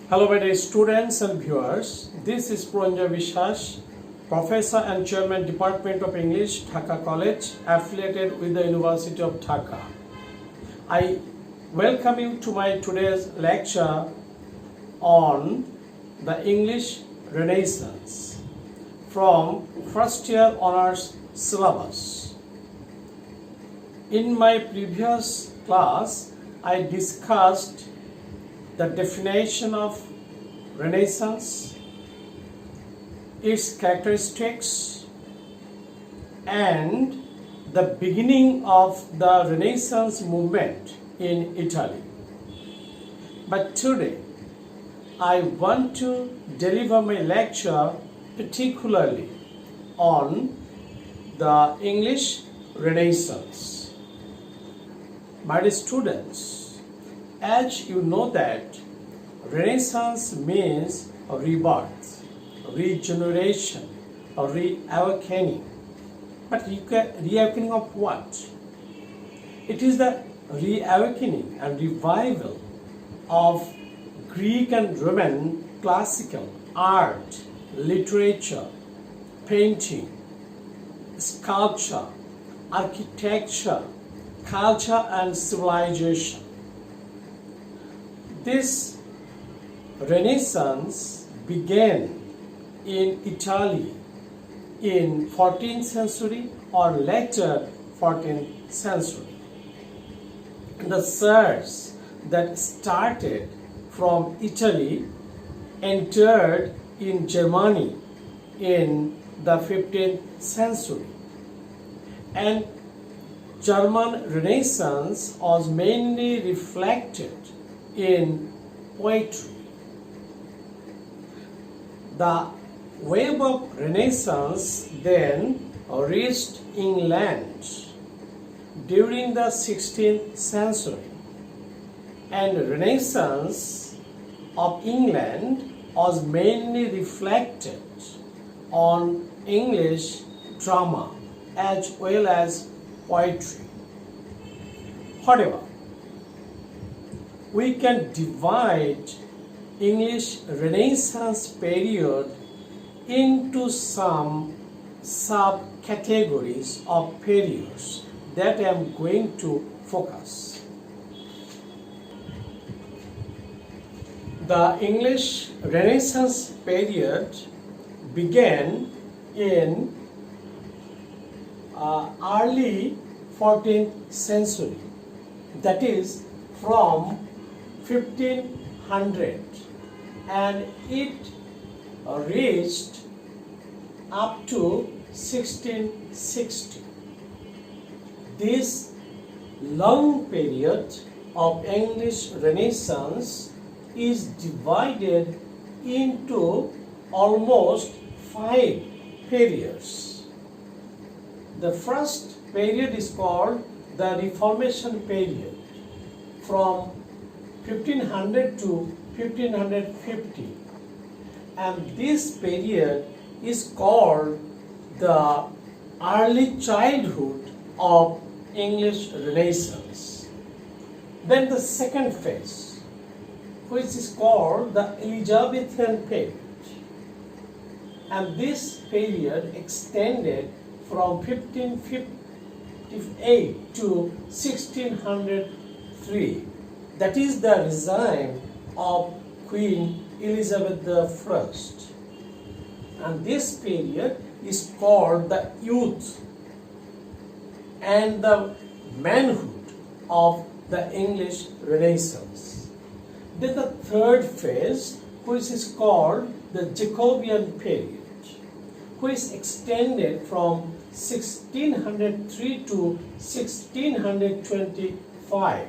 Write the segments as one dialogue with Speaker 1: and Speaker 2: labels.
Speaker 1: Hello, my dear students and viewers. This is Puranjay Biswas, Professor and Chairman, Department of English, Dhaka College, affiliated with the University of Dhaka. I welcome you to my today's lecture on the English Renaissance from first year honors syllabus. In my previous class, I discussed the definition of Renaissance, its characteristics, and the beginning of the Renaissance movement in Italy. But today, I want to deliver my lecture particularly on the English Renaissance. My dear students, as you know that Renaissance means a rebirth, a regeneration, a reawakening. But reawakening of what? It is the reawakening and revival of Greek and Roman classical art, literature, painting, sculpture, architecture, culture and civilization. This Renaissance began in Italy in 14th century or later 14th century. The surge that started from Italy entered in Germany in the 15th century, and German Renaissance was mainly reflected in poetry. The wave of Renaissance then reached England during the 16th century, and Renaissance of England was mainly reflected on English drama as well as poetry. However, we can divide English Renaissance period into some subcategories of periods that I am going to focus. The English Renaissance period began in early 14th century, that is from 1500, and it reached up to 1660. This long period of English Renaissance is divided into almost 5 periods. The first period is called the Reformation period, from 1500 to 1550, and this period is called the early childhood of English Renaissance. Then the second phase, which is called the Elizabethan period, and this period extended from 1558 to 1603. That is the regime of Queen Elizabeth I. And this period is called the youth and the manhood of the English Renaissance. Then the third phase, which is called the Jacobean period, which extended from 1603 to 1625.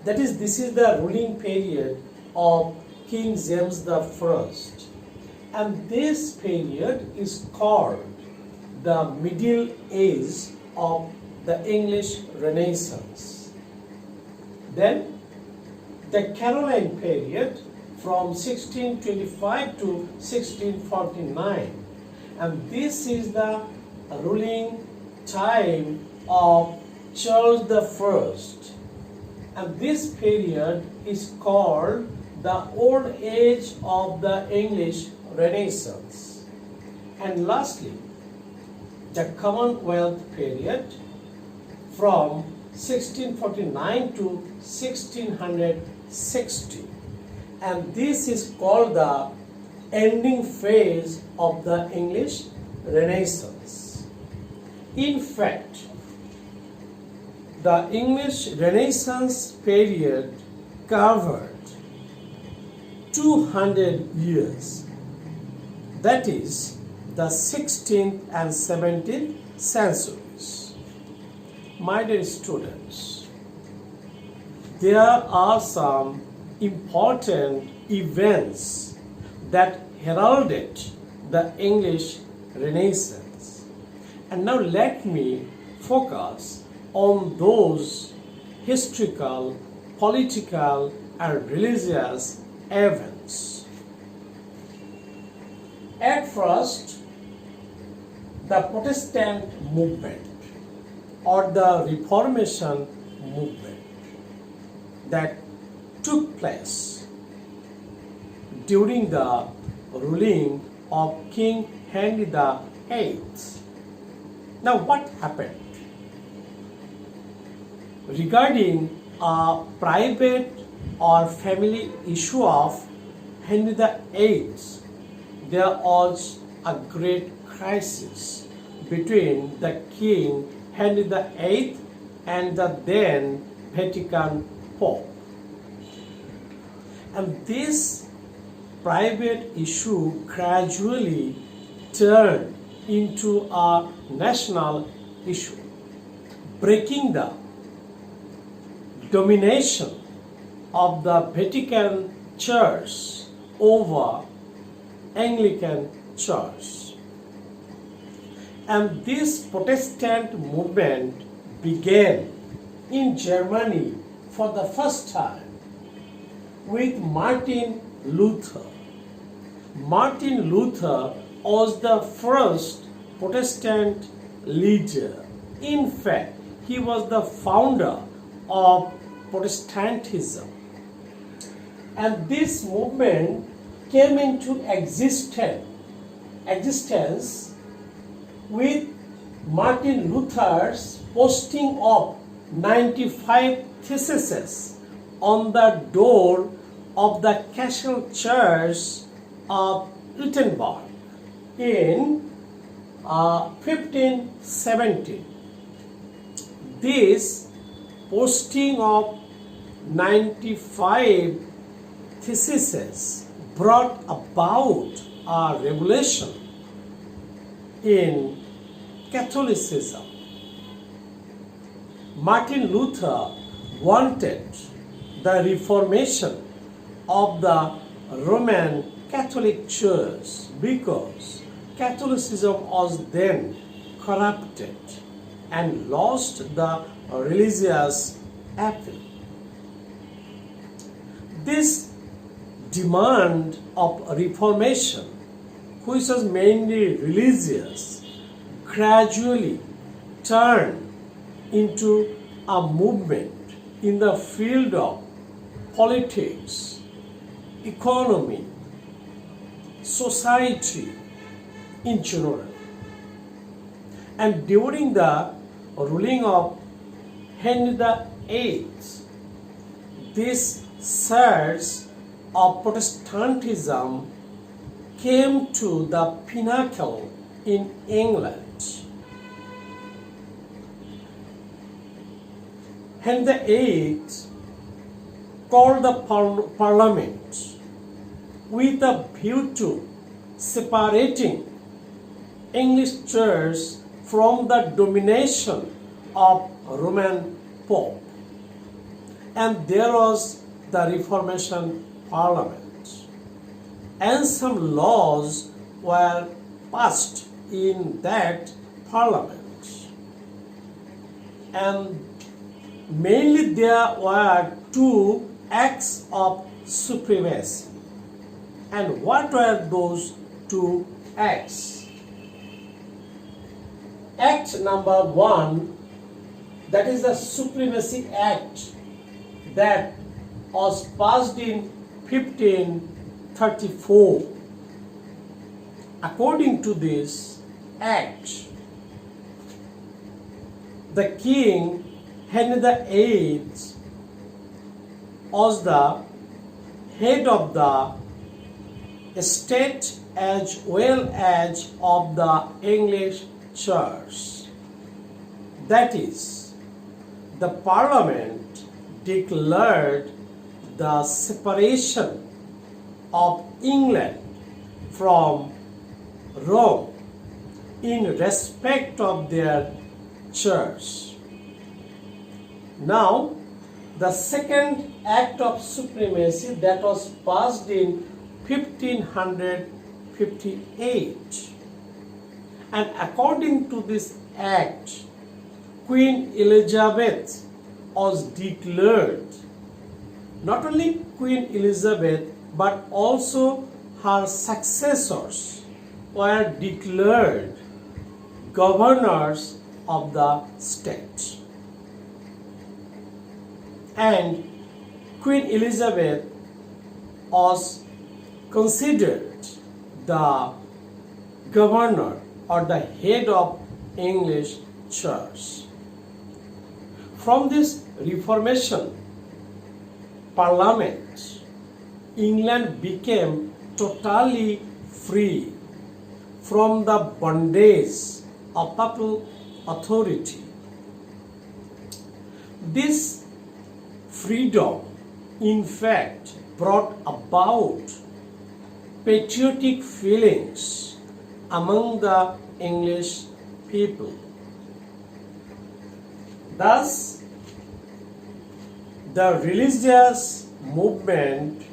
Speaker 1: This is the ruling period of King James I. And this period is called the middle age of the English Renaissance. Then the Caroline period from 1625 to 1649, and this is the ruling time of Charles I. And this period is called the old age of the English Renaissance. And lastly, the Commonwealth period from 1649 to 1660. And this is called the ending phase of the English Renaissance. In fact, the English Renaissance period covered 200 years, that is the 16th and 17th centuries. My dear students, there are some important events that heralded the English Renaissance. And now let me focus on those historical, political, and religious events. At first, the Protestant movement or the Reformation movement that took place during the ruling of King Henry VIII. Now, what happened? Regarding a private or family issue of Henry VIII, there was a great crisis between the King Henry VIII and the then Vatican Pope. And this private issue gradually turned into a national issue, breaking the domination of the Vatican Church over Anglican Church. And this Protestant movement began in Germany for the first time with Martin Luther. Martin Luther was the first Protestant leader. In fact, he was the founder of Protestantism. And this movement came into existence with Martin Luther's posting of 95 theses on the door of the Castle Church of Wittenberg in 1517. This posting of 95 theses brought about a revolution in Catholicism. Martin Luther wanted the reformation of the Roman Catholic Church because Catholicism was then corrupted and lost the religious appeal. This demand of reformation, which was mainly religious, gradually turned into a movement in the field of politics, economy, society in general. And during the ruling of Henry VIII, this surge of Protestantism came to the pinnacle in England. Henry VIII called the Parliament with a view to separating English Church from the domination of Roman Pope. And there was the Reformation Parliament. And some laws were passed in that Parliament. And mainly there were two acts of supremacy. And what were those two acts? Act number 1, that is the Supremacy Act that was passed in 1534. According to this act, the King Henry VIII was the head of the state as well as of the English Church. That is, the Parliament declared the separation of England from Rome in respect of their church. Now, the second act of supremacy that was passed in 1558, and according to this act, Queen Elizabeth was declared, not only Queen Elizabeth but also her successors were declared governors of the state. And Queen Elizabeth was considered the governor or the head of English Church. From this Reformation Parliament, England became totally free from the bondage of papal authority. This freedom, in fact, brought about patriotic feelings among the English people. Thus, the religious movement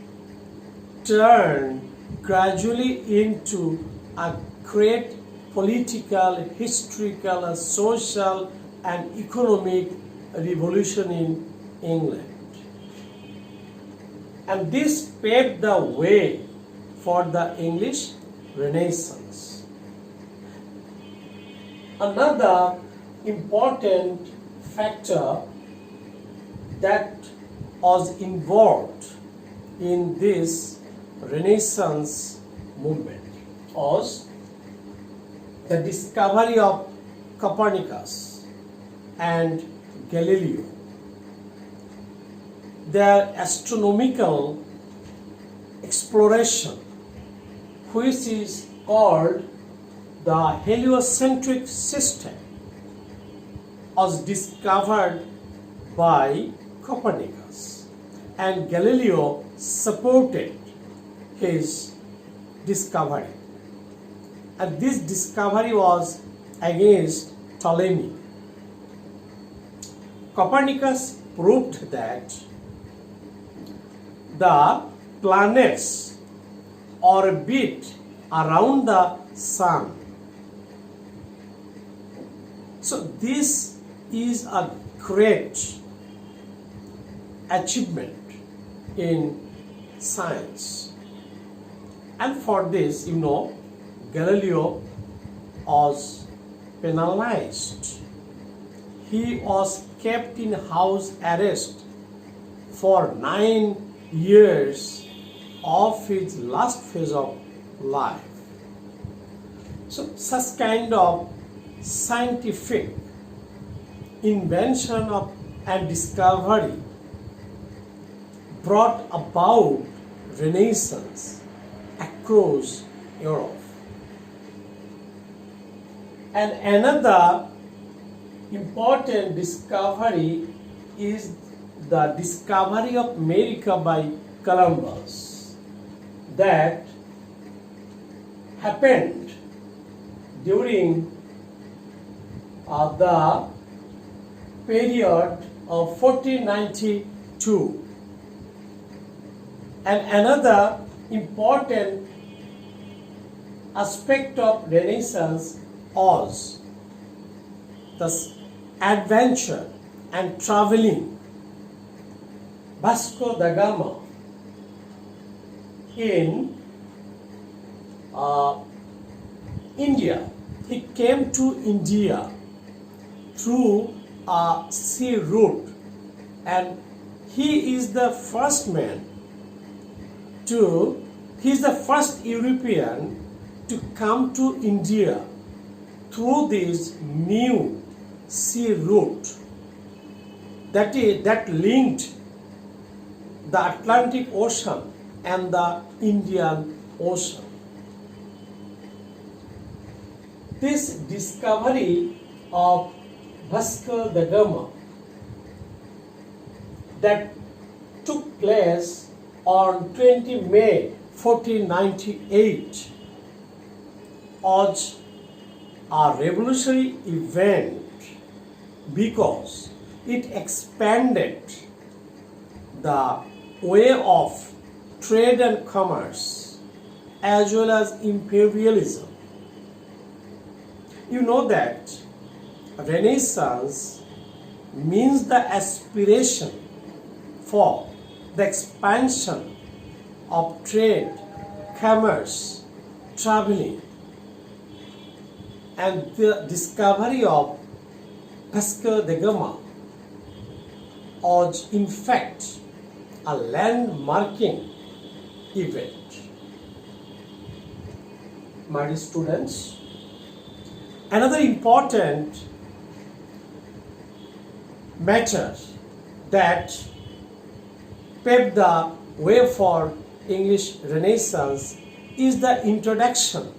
Speaker 1: turned gradually into a great political, historical, social, and economic revolution in England. And this paved the way for the English Renaissance. Another important factor that was involved in this Renaissance movement was the discovery of Copernicus and Galileo. Their astronomical exploration, which is called the heliocentric system, was discovered by Copernicus, and Galileo supported his discovery. And this discovery was against Ptolemy. Copernicus proved that the planets orbit around the sun. So this is a great achievement in science. And for this, Galileo was penalized. He was kept in house arrest for 9 years of his last phase of life. So such kind of scientific invention and discovery brought about Renaissance across Europe. And another important discovery is the discovery of America by Columbus that happened during the period of 1492. And another important aspect of Renaissance was the adventure and traveling. Vasco da Gama in India. He came to India through a sea route, and he is the first man He is the first European to come to India through this new sea route that linked the Atlantic Ocean and the Indian Ocean. This discovery of Vasco da Gama that took place on 20 May 1498 was a revolutionary event because it expanded the way of trade and commerce as well as imperialism. You know that Renaissance means the aspiration for the expansion of trade, commerce, traveling, and the discovery of Vasco da Gama was in fact a landmarking event. My dear students, another important matter that paved the way for English Renaissance is the introduction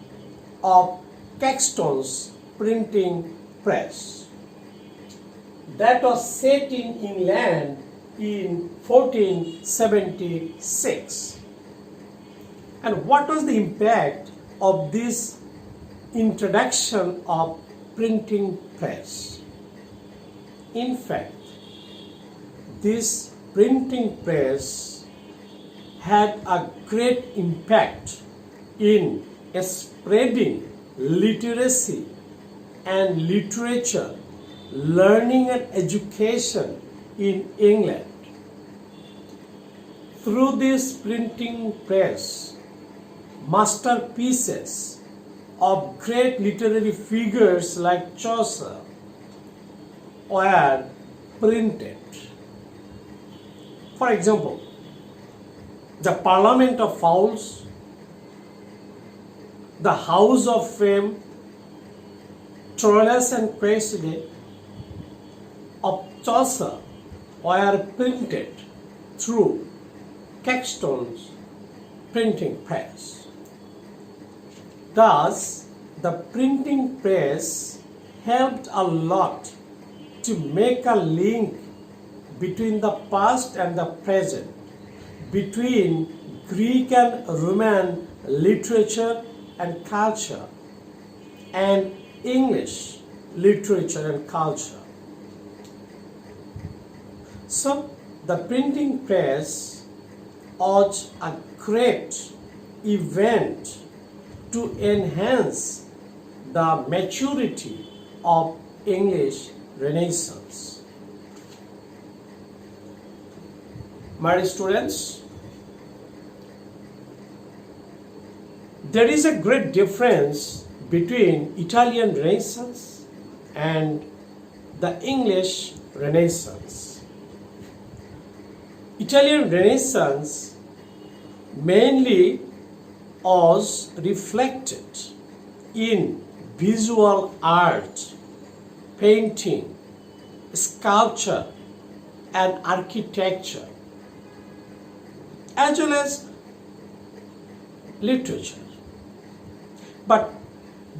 Speaker 1: of Caxton's printing press that was set in England in 1476. And what was the impact of this introduction of printing press? In fact, this printing press had a great impact in spreading literacy and literature, learning and education in England. Through this printing press, masterpieces of great literary figures like Chaucer were printed. For example, the Parliament of Fowls, the House of Fame, Troilus and Cressida of Chaucer were printed through Caxton's printing press. Thus, the printing press helped a lot to make a link between the past and the present, between Greek and Roman literature and culture, and English literature and culture. So, the printing press was a great event to enhance the maturity of English Renaissance. My dear students, there is a great difference between Italian Renaissance and the English Renaissance. Italian Renaissance mainly was reflected in visual art, painting, sculpture, and architecture, as well as literature. But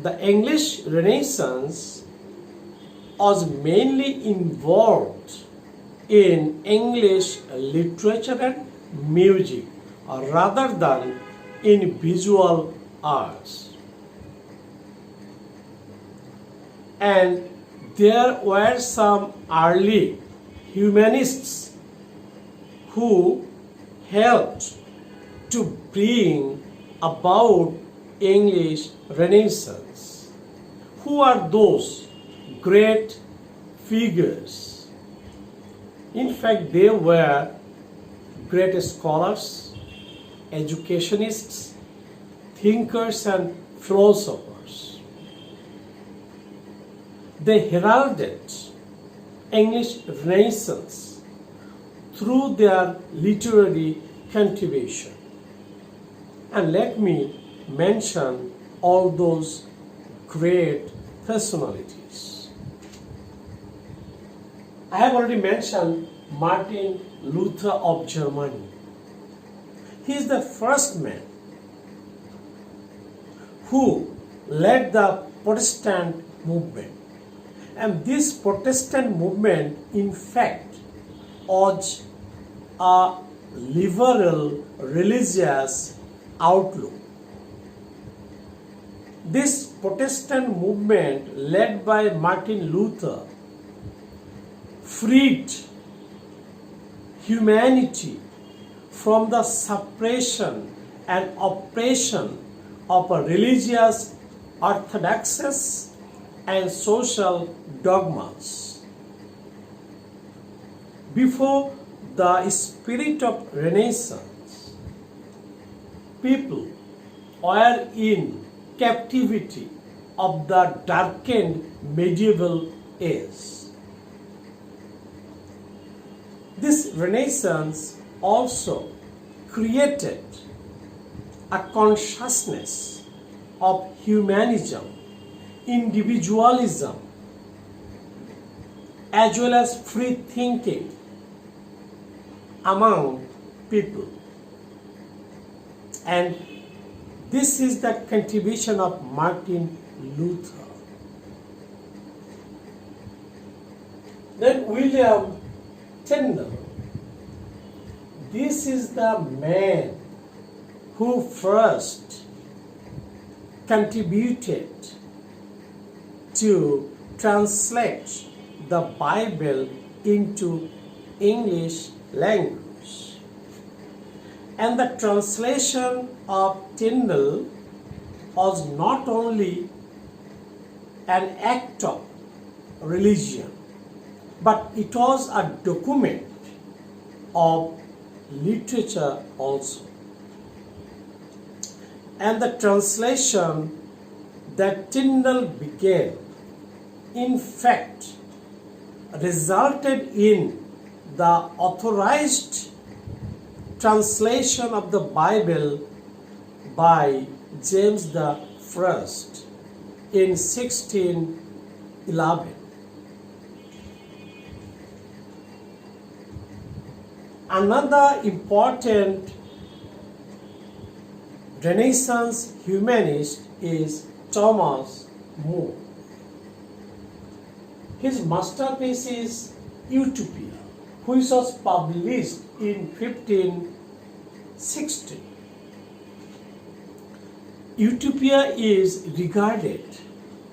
Speaker 1: the English Renaissance was mainly involved in English literature and music rather than in visual arts. And there were some early humanists who helped to bring about English Renaissance. Who are those great figures? In fact, they were great scholars, educationists, thinkers, and philosophers. They heralded English Renaissance through their literary contribution. And let me mention all those great personalities. I have already mentioned Martin Luther of Germany. He is the first man who led the Protestant movement. And this Protestant movement, in fact, was a liberal religious outlook. This Protestant movement, led by Martin Luther, freed humanity from the suppression and oppression of religious orthodoxies and social dogmas. Before the spirit of Renaissance, people were in captivity of the darkened medieval age. This Renaissance also created a consciousness of humanism, individualism, as well as free thinking among people. And this is the contribution of Martin Luther. Then William Tyndale. This is the man who first contributed to translate the Bible into English language. And the translation of Tyndale was not only an act of religion, but it was a document of literature also. And the translation that Tyndale began, in fact, resulted in the authorized translation of the Bible by James I in 1611. Another important Renaissance humanist is Thomas More. His masterpiece is Utopia, which was published in 1560. Utopia is regarded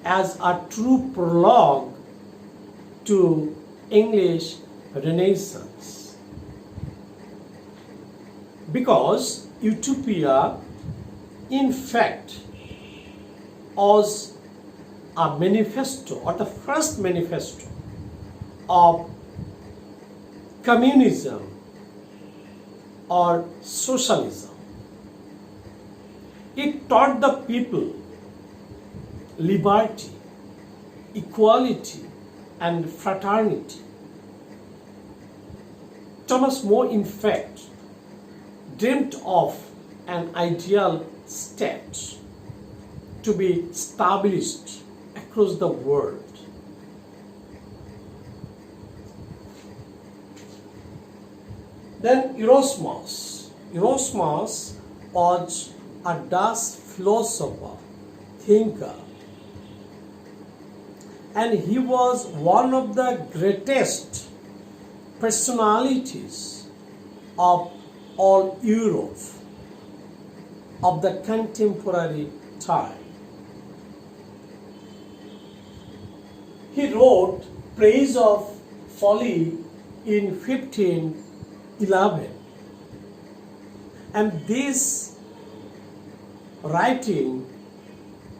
Speaker 1: as a true prologue to English Renaissance, because Utopia, in fact, was a manifesto, or the first manifesto of communism or socialism. It taught the people liberty, equality, and fraternity. Thomas More, in fact, dreamt of an ideal state to be established across the world. Then Erasmus. Erasmus was a Dutch philosopher, thinker, and he was one of the greatest personalities of all Europe of the contemporary time. He wrote Praise of Folly in 1511, and this writing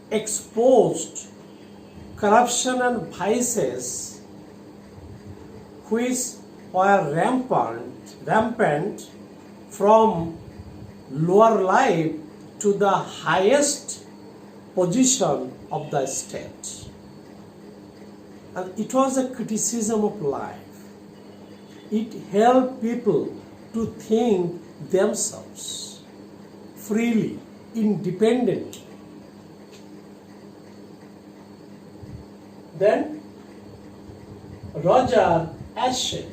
Speaker 1: exposed corruption and vices which were rampant from lower life to the highest position of the state. And it was a criticism of life. It helped people to think themselves, freely, independently. Then Roger Ascham.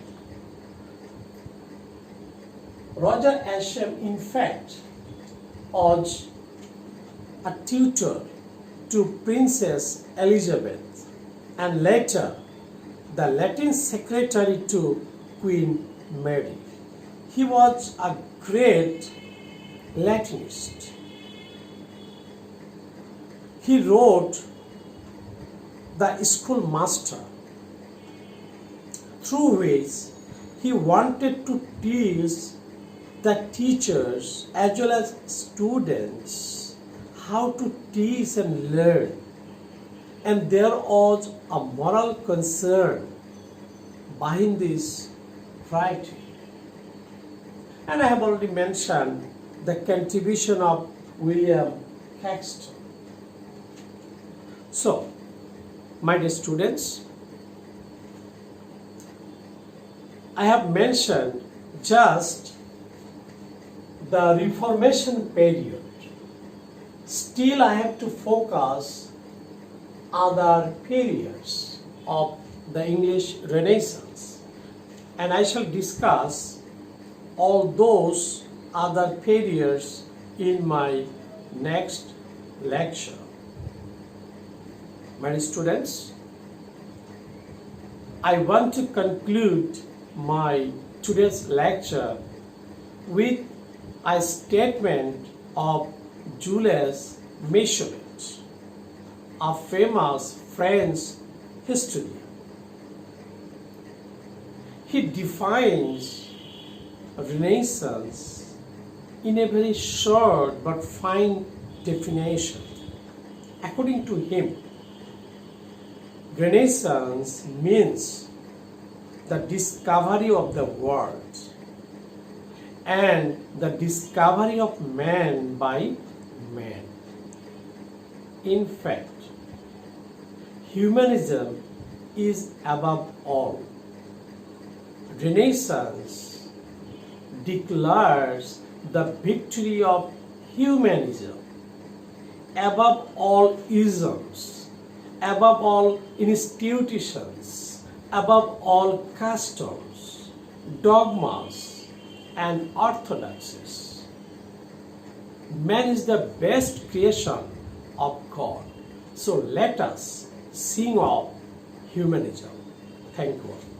Speaker 1: Roger Ascham, in fact, was a tutor to Princess Elizabeth and later the Latin secretary to Queen Mary. He was a great Latinist. He wrote The Schoolmaster, through which he wanted to teach the teachers as well as students how to teach and learn. And there was a moral concern behind this writing. And I have already mentioned the contribution of William Caxton. So, my dear students, I have mentioned just the Reformation period. Still, I have to focus other periods of the English Renaissance, and I shall discuss all those other periods in my next lecture. My students, I want to conclude my today's lecture with a statement of Julius Michelet, a famous French historian. He defines Renaissance in a very short but fine definition. According to him, Renaissance means the discovery of the world and the discovery of man by man. In fact, humanism is above all. Renaissance declares the victory of humanism above all isms, above all institutions, above all customs, dogmas, and orthodoxies. Man is the best creation of God. So let us sing of humanism. Thank you all.